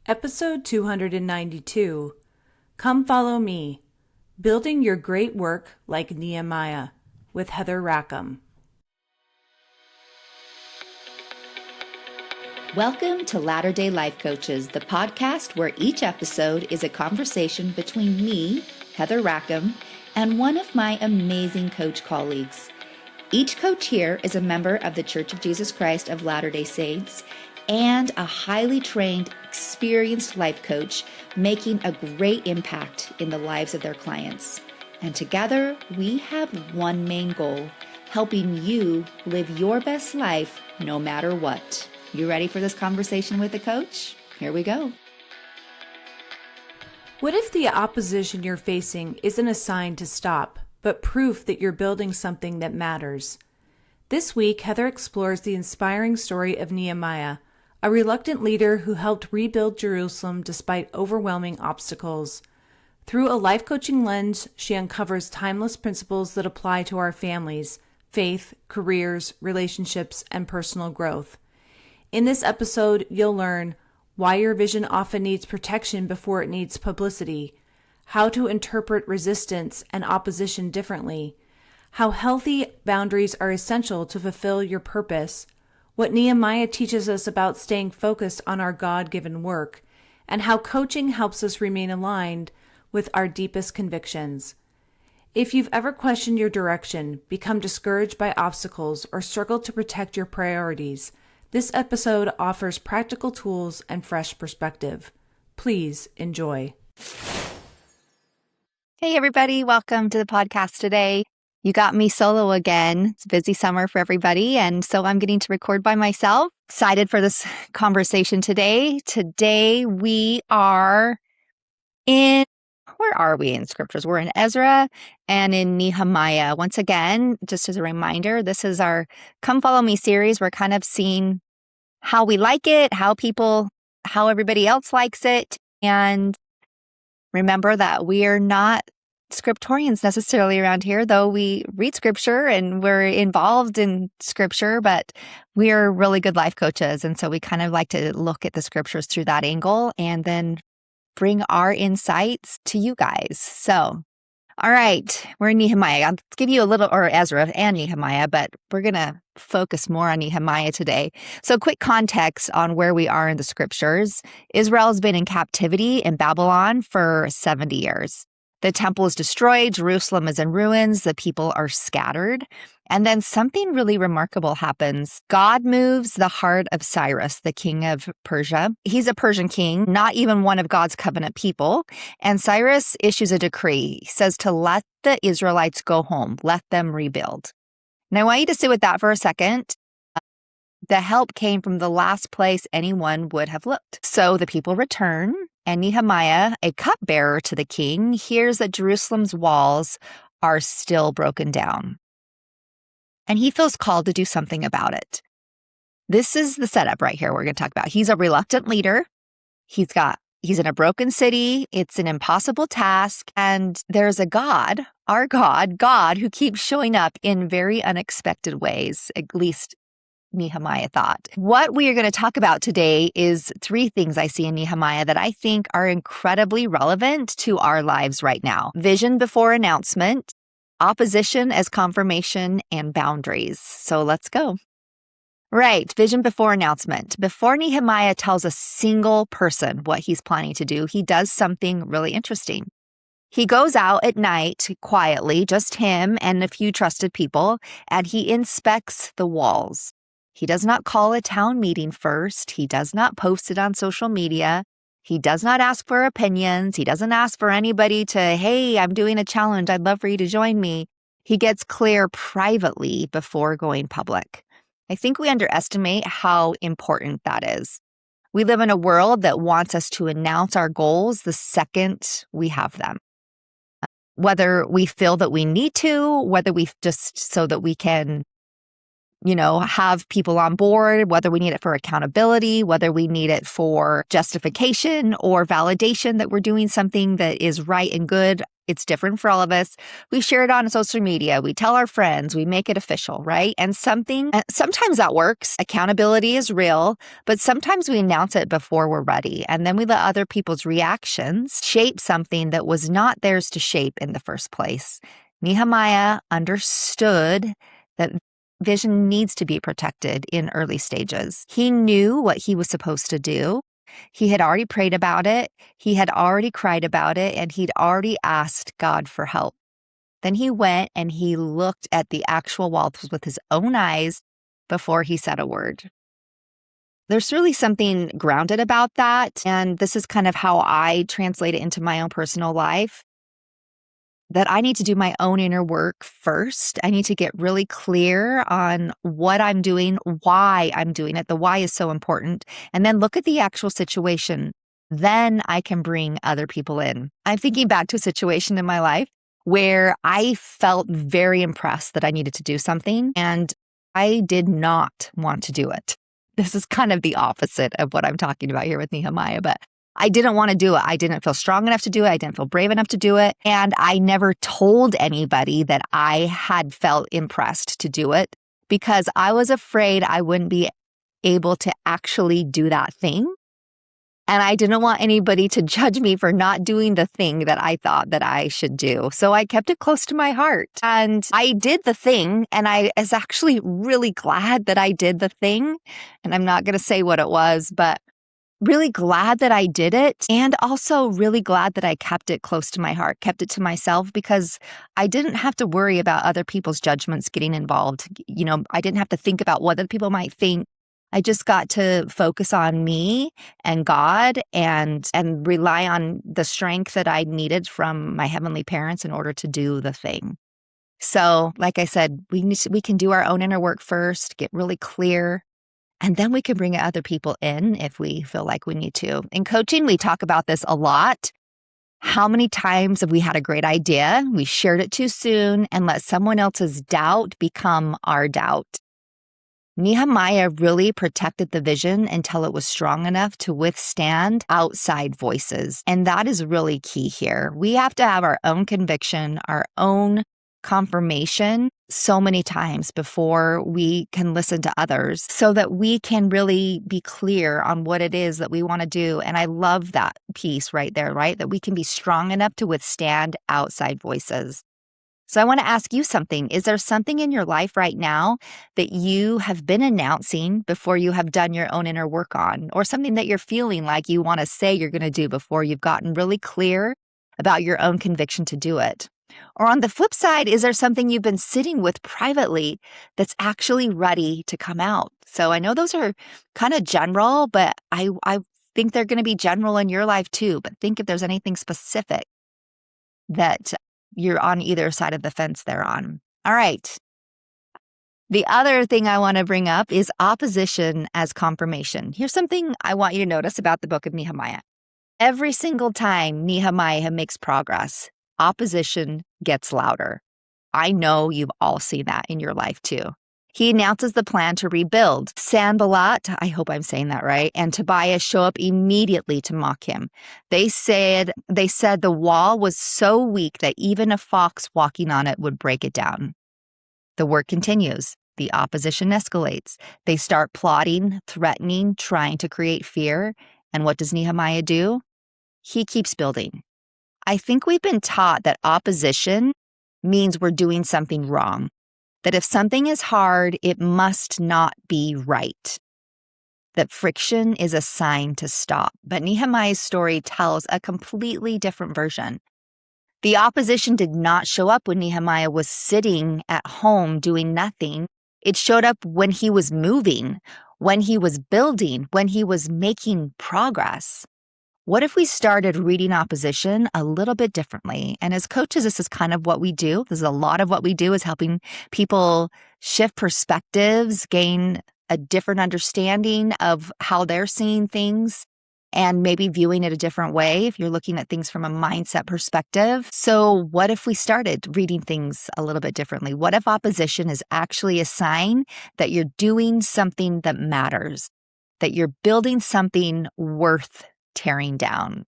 Episode 292, Come Follow Me, Building Your Great Work Like Nehemiah, with Heather Rackham. Welcome to Latter-day Life Coaches, the podcast where each episode is a conversation between me, Heather Rackham, and one of my amazing coach colleagues. Each coach here is a member of the Church of Jesus Christ of Latter-day Saints and a highly trained, experienced life coach making a great impact in the lives of their clients. And together, we have one main goal, helping you live your best life no matter what. You ready for this conversation with the coach? Here we go. What if the opposition you're facing isn't a sign to stop, but proof that you're building something that matters? This week, Heather explores the inspiring story of Nehemiah, a reluctant leader who helped rebuild Jerusalem despite overwhelming obstacles. Through a life coaching lens, she uncovers timeless principles that apply to our families, faith, careers, relationships, and personal growth. In this episode, you'll learn why your vision often needs protection before it needs publicity, how to interpret resistance and opposition differently, how healthy boundaries are essential to fulfill your purpose, what Nehemiah teaches us about staying focused on our God-given work, and how coaching helps us remain aligned with our deepest convictions. If you've ever questioned your direction, become discouraged by obstacles, or struggled to protect your priorities, this episode offers practical tools and fresh perspective. Please enjoy. Hey, everybody. Welcome to the podcast today. You got me solo again. It's a busy summer for everybody, and so I'm getting to record by myself. Excited for this conversation today. Today we are where are we in scriptures? We're in Ezra and in Nehemiah. Once again, just as a reminder, this is our Come Follow Me series. We're kind of seeing how we like it, how everybody else likes it. And remember that we are not scriptorians necessarily around here, though we read scripture and we're involved in scripture, but we're really good life coaches. And so we kind of like to look at the scriptures through that angle and then bring our insights to you guys. So, all right, we're in Nehemiah. I'll give you or Ezra and Nehemiah, but we're going to focus more on Nehemiah today. So quick context on where we are in the scriptures. Israel has been in captivity in Babylon for 70 years. The temple is destroyed. Jerusalem is in ruins. The people are scattered. And then something really remarkable happens. God moves the heart of Cyrus, the king of Persia. He's a Persian king, not even one of God's covenant people. And Cyrus issues a decree. He says to let the Israelites go home. Let them rebuild. And I want you to sit with that for a second. The help came from the last place anyone would have looked. So the people return, and Nehemiah, a cupbearer to the king, hears that Jerusalem's walls are still broken down. And he feels called to do something about it. This is the setup right here we're going to talk about. He's a reluctant leader. He's in a broken city. It's an impossible task. And there's a God, our God, who keeps showing up in very unexpected ways, at least Nehemiah thought. What we are going to talk about today is three things I see in Nehemiah that I think are incredibly relevant to our lives right now. Vision before announcement, opposition as confirmation, and boundaries. So let's go. Right, vision before announcement. Before Nehemiah tells a single person what he's planning to do, he does something really interesting. He goes out at night quietly, just him and a few trusted people, and he inspects the walls. He does not call a town meeting first. He does not post it on social media. He does not ask for opinions. He doesn't ask for anybody to, hey, I'm doing a challenge. I'd love for you to join me. He gets clear privately before going public. I think we underestimate how important that is. We live in a world that wants us to announce our goals the second we have them. Whether we feel that we need to, whether we just so that we can have people on board, whether we need it for accountability, whether we need it for justification or validation that we're doing something that is right and good. It's different for all of us. We share it on social media. We tell our friends. We make it official, right? And sometimes that works. Accountability is real, but sometimes we announce it before we're ready. And then we let other people's reactions shape something that was not theirs to shape in the first place. Nehemiah understood that vision needs to be protected in early stages. He knew what he was supposed to do. He had already prayed about it. He had already cried about it, and he'd already asked God for help. Then he went and he looked at the actual walls with his own eyes before he said a word. There's really something grounded about that. And this is kind of how I translate it into my own personal life, that I need to do my own inner work first. I need to get really clear on what I'm doing, why I'm doing it. The why is so important. And then look at the actual situation. Then I can bring other people in. I'm thinking back to a situation in my life where I felt very impressed that I needed to do something, and I did not want to do it. This is kind of the opposite of what I'm talking about here with Nehemiah, but I didn't want to do it. I didn't feel strong enough to do it. I didn't feel brave enough to do it. And I never told anybody that I had felt impressed to do it because I was afraid I wouldn't be able to actually do that thing. And I didn't want anybody to judge me for not doing the thing that I thought that I should do. So I kept it close to my heart. And I did the thing, and I was actually really glad that I did the thing. And I'm not going to say what it was, but really glad that I did it, and also really glad that I kept it close to my heart, kept it to myself, because I didn't have to worry about other people's judgments getting involved. I didn't have to think about what other people might think. I just got to focus on me and God and rely on the strength that I needed from my heavenly parents in order to do the thing. So, like I said, we can do our own inner work first, get really clear, and then we can bring other people in if we feel like we need to. In coaching, we talk about this a lot. How many times have we had a great idea, we shared it too soon, and let someone else's doubt become our doubt? Nehemiah really protected the vision until it was strong enough to withstand outside voices. And that is really key here. We have to have our own conviction, our own confirmation so many times before we can listen to others so that we can really be clear on what it is that we want to do. And I love that piece right there, right? That we can be strong enough to withstand outside voices. So I want to ask you something. Is there something in your life right now that you have been announcing before you have done your own inner work on, or something that you're feeling like you want to say you're going to do before you've gotten really clear about your own conviction to do it? Or on the flip side, is there something you've been sitting with privately that's actually ready to come out? So I know those are kind of general, but I think they're going to be general in your life too. But think if there's anything specific that you're on either side of the fence there on. All right. The other thing I want to bring up is opposition as confirmation. Here's something I want you to notice about the book of Nehemiah. Every single time Nehemiah makes progress, opposition gets louder. I know you've all seen that in your life too. He announces the plan to rebuild. Sanballat, I hope I'm saying that right, and Tobiah show up immediately to mock him. They said the wall was so weak that even a fox walking on it would break it down. The work continues. The opposition escalates. They start plotting, threatening, trying to create fear. And what does Nehemiah do? He keeps building. I think we've been taught that opposition means we're doing something wrong, that if something is hard, it must not be right, that friction is a sign to stop. But Nehemiah's story tells a completely different version. The opposition did not show up when Nehemiah was sitting at home doing nothing. It showed up when he was moving, when he was building, when he was making progress. What if we started reading opposition a little bit differently? And as coaches, this is kind of what we do. This is a lot of what we do, is helping people shift perspectives, gain a different understanding of how they're seeing things, and maybe viewing it a different way if you're looking at things from a mindset perspective. So what if we started reading things a little bit differently? What if opposition is actually a sign that you're doing something that matters, that you're building something worth tearing down?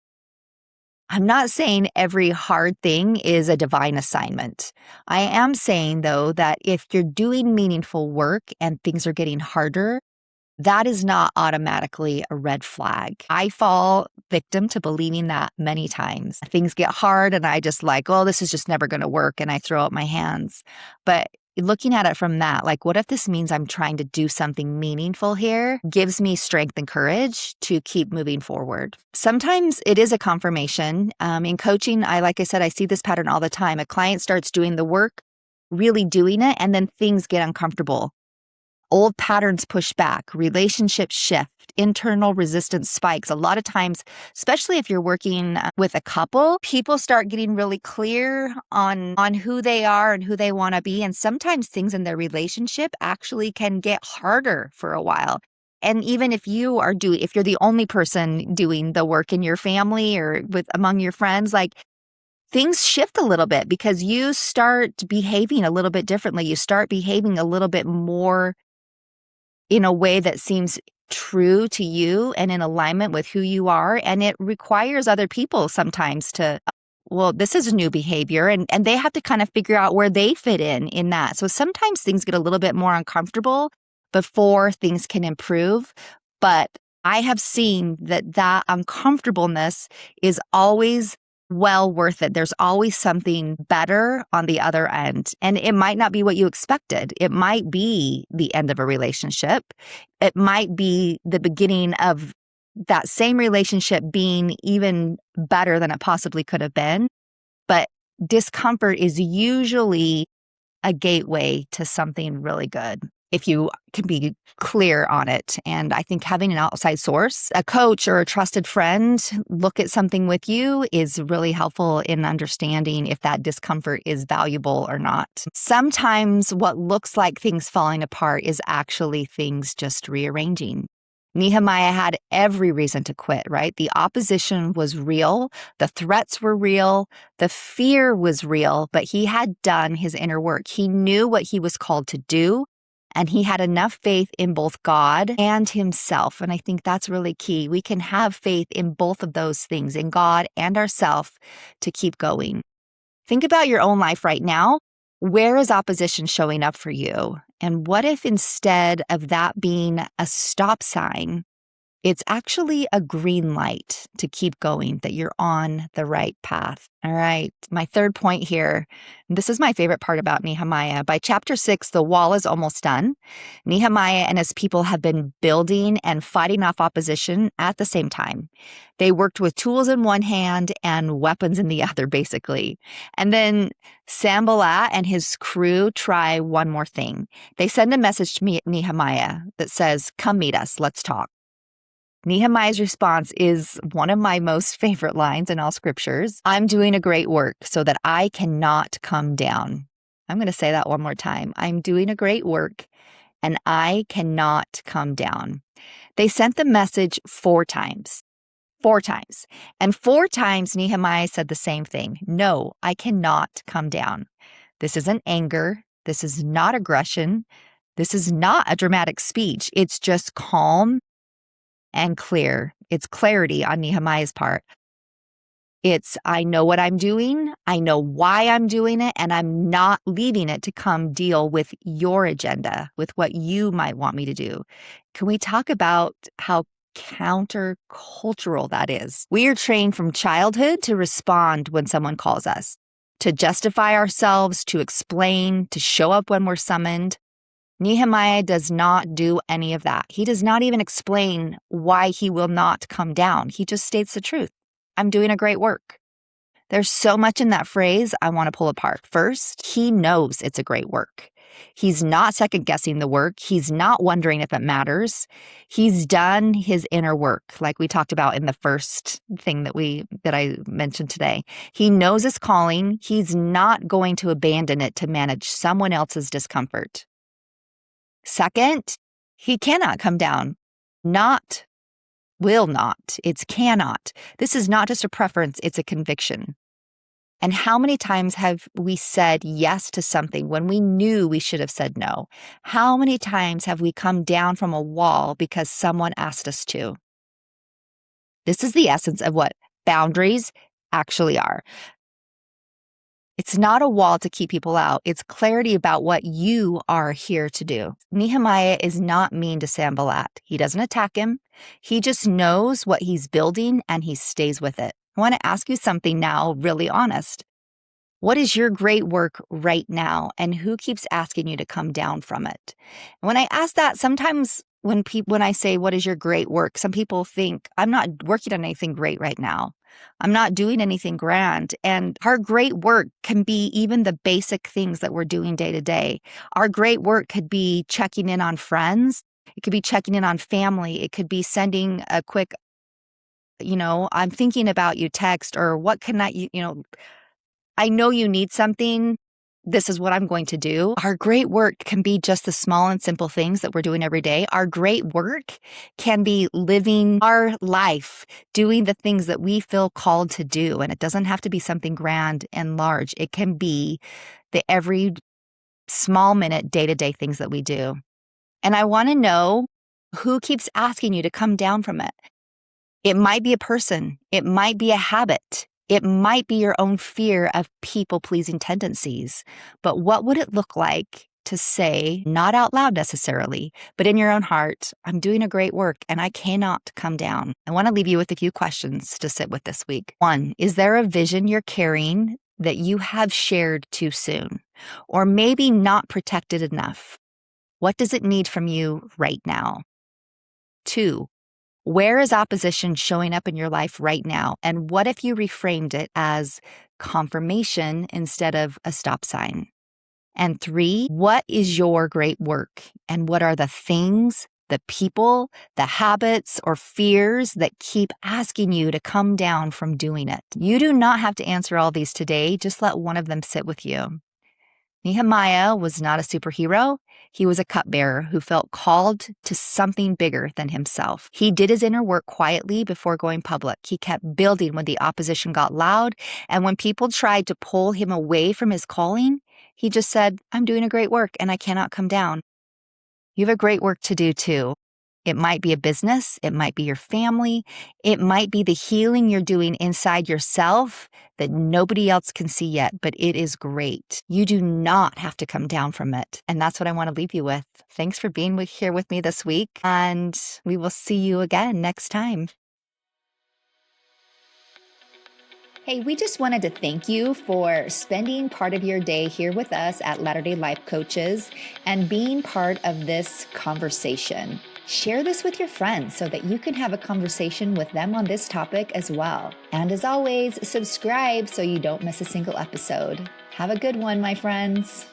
I'm not saying every hard thing is a divine assignment. I am saying, though, that if you're doing meaningful work and things are getting harder, that is not automatically a red flag. I fall victim to believing that many times. Things get hard and I just like, oh, this is just never going to work. And I throw up my hands. But looking at it from that, like, what if this means I'm trying to do something meaningful here? Gives me strength and courage to keep moving forward. Sometimes it is a confirmation. In coaching, like I said, I see this pattern all the time. A client starts doing the work, really doing it, and then things get uncomfortable. Old patterns push back, relationships shift, internal resistance spikes. A lot of times, especially if you're working with a couple, people start getting really clear on who they are and who they want to be. And sometimes things in their relationship actually can get harder for a while. And even if you're the only person doing the work in your family or among your friends, like, things shift a little bit because you start behaving a little bit differently. You start behaving a little bit more in a way that seems true to you and in alignment with who you are. And it requires other people sometimes this is a new behavior, and they have to kind of figure out where they fit in that. So sometimes things get a little bit more uncomfortable before things can improve. But I have seen that uncomfortableness is always well worth it. There's always something better on the other end. And it might not be what you expected. It might be the end of a relationship. It might be the beginning of that same relationship being even better than it possibly could have been. But discomfort is usually a gateway to something really good, if you can be clear on it. And I think having an outside source, a coach or a trusted friend, look at something with you is really helpful in understanding if that discomfort is valuable or not. Sometimes what looks like things falling apart is actually things just rearranging. Nehemiah had every reason to quit, right? The opposition was real. The threats were real. The fear was real, but he had done his inner work. He knew what he was called to do. And he had enough faith in both God and himself. And I think that's really key. We can have faith in both of those things, in God and ourselves, to keep going. Think about your own life right now. Where is opposition showing up for you? And what if instead of that being a stop sign, it's actually a green light to keep going, that you're on the right path? All right. My third point here, this is my favorite part about Nehemiah. By chapter 6, the wall is almost done. Nehemiah and his people have been building and fighting off opposition at the same time. They worked with tools in one hand and weapons in the other, basically. And then Sanballat and his crew try one more thing. They send a message to Nehemiah that says, "Come meet us, let's talk." Nehemiah's response is one of my most favorite lines in all scriptures. "I'm doing a great work so that I cannot come down." I'm going to say that one more time. I'm doing a great work and I cannot come down. They sent the message 4 times. 4 times. And 4 times Nehemiah said the same thing. No, I cannot come down. This isn't anger. This is not aggression. This is not a dramatic speech. It's just calm and clear. It's clarity on Nehemiah's part. It's, I know what I'm doing, I know why I'm doing it, and I'm not leaving it to come deal with your agenda, with what you might want me to do. Can we talk about how countercultural that is? We are trained from childhood to respond when someone calls us, to justify ourselves, to explain, to show up when we're summoned. Nehemiah does not do any of that. He does not even explain why he will not come down. He just states the truth. I'm doing a great work. There's so much in that phrase I want to pull apart. First, he knows it's a great work. He's not second-guessing the work. He's not wondering if it matters. He's done his inner work, like we talked about in the first thing that I mentioned today. He knows his calling. He's not going to abandon it to manage someone else's discomfort. Second, he cannot come down. Will not. It's cannot. This is not just a preference, it's a conviction. And how many times have we said yes to something when we knew we should have said no? How many times have we come down from a wall because someone asked us to? This is the essence of what boundaries actually are. It's not a wall to keep people out. It's clarity about what you are here to do. Nehemiah is not mean to Sanballat. He doesn't attack him. He just knows what he's building and he stays with it. I want to ask you something now, really honest. What is your great work right now? And who keeps asking you to come down from it? And when I ask that, sometimes when I say, what is your great work? Some people think I'm not working on anything great right now. I'm not doing anything grand. And our great work can be even the basic things that we're doing day to day. Our great work could be checking in on friends. It could be checking in on family. It could be sending a quick, I'm thinking about you text, or what can I know you need something. This is what I'm going to do. Our great work can be just the small and simple things that we're doing every day. Our great work can be living our life, doing the things that we feel called to do. And it doesn't have to be something grand and large. It can be the every small minute, day-to-day things that we do. And I want to know who keeps asking you to come down from it. It might be a person. It might be a habit. It might be your own fear of people-pleasing tendencies. But what would it look like to say, not out loud necessarily, but in your own heart, I'm doing a great work and I cannot come down? I want to leave you with a few questions to sit with this week. 1, is there a vision you're carrying that you have shared too soon, or maybe not protected enough? What does it need from you right now? 2, where is opposition showing up in your life right now? And what if you reframed it as confirmation instead of a stop sign? And 3, what is your great work? And what are the things, the people, the habits, or fears that keep asking you to come down from doing it? You do not have to answer all these today. Just let one of them sit with you. Nehemiah was not a superhero. He was a cupbearer who felt called to something bigger than himself. He did his inner work quietly before going public. He kept building when the opposition got loud. And when people tried to pull him away from his calling, he just said, I'm doing a great work and I cannot come down. You have a great work to do too. It might be a business. It might be your family. It might be the healing you're doing inside yourself that nobody else can see yet, but it is great. You do not have to come down from it. And that's what I want to leave you with. Thanks for being here with me this week, and we will see you again next time. Hey, we just wanted to thank you for spending part of your day here with us at Latter-day Life Coaches and being part of this conversation. Share this with your friends so that you can have a conversation with them on this topic as well. And as always, subscribe so you don't miss a single episode. Have a good one, my friends.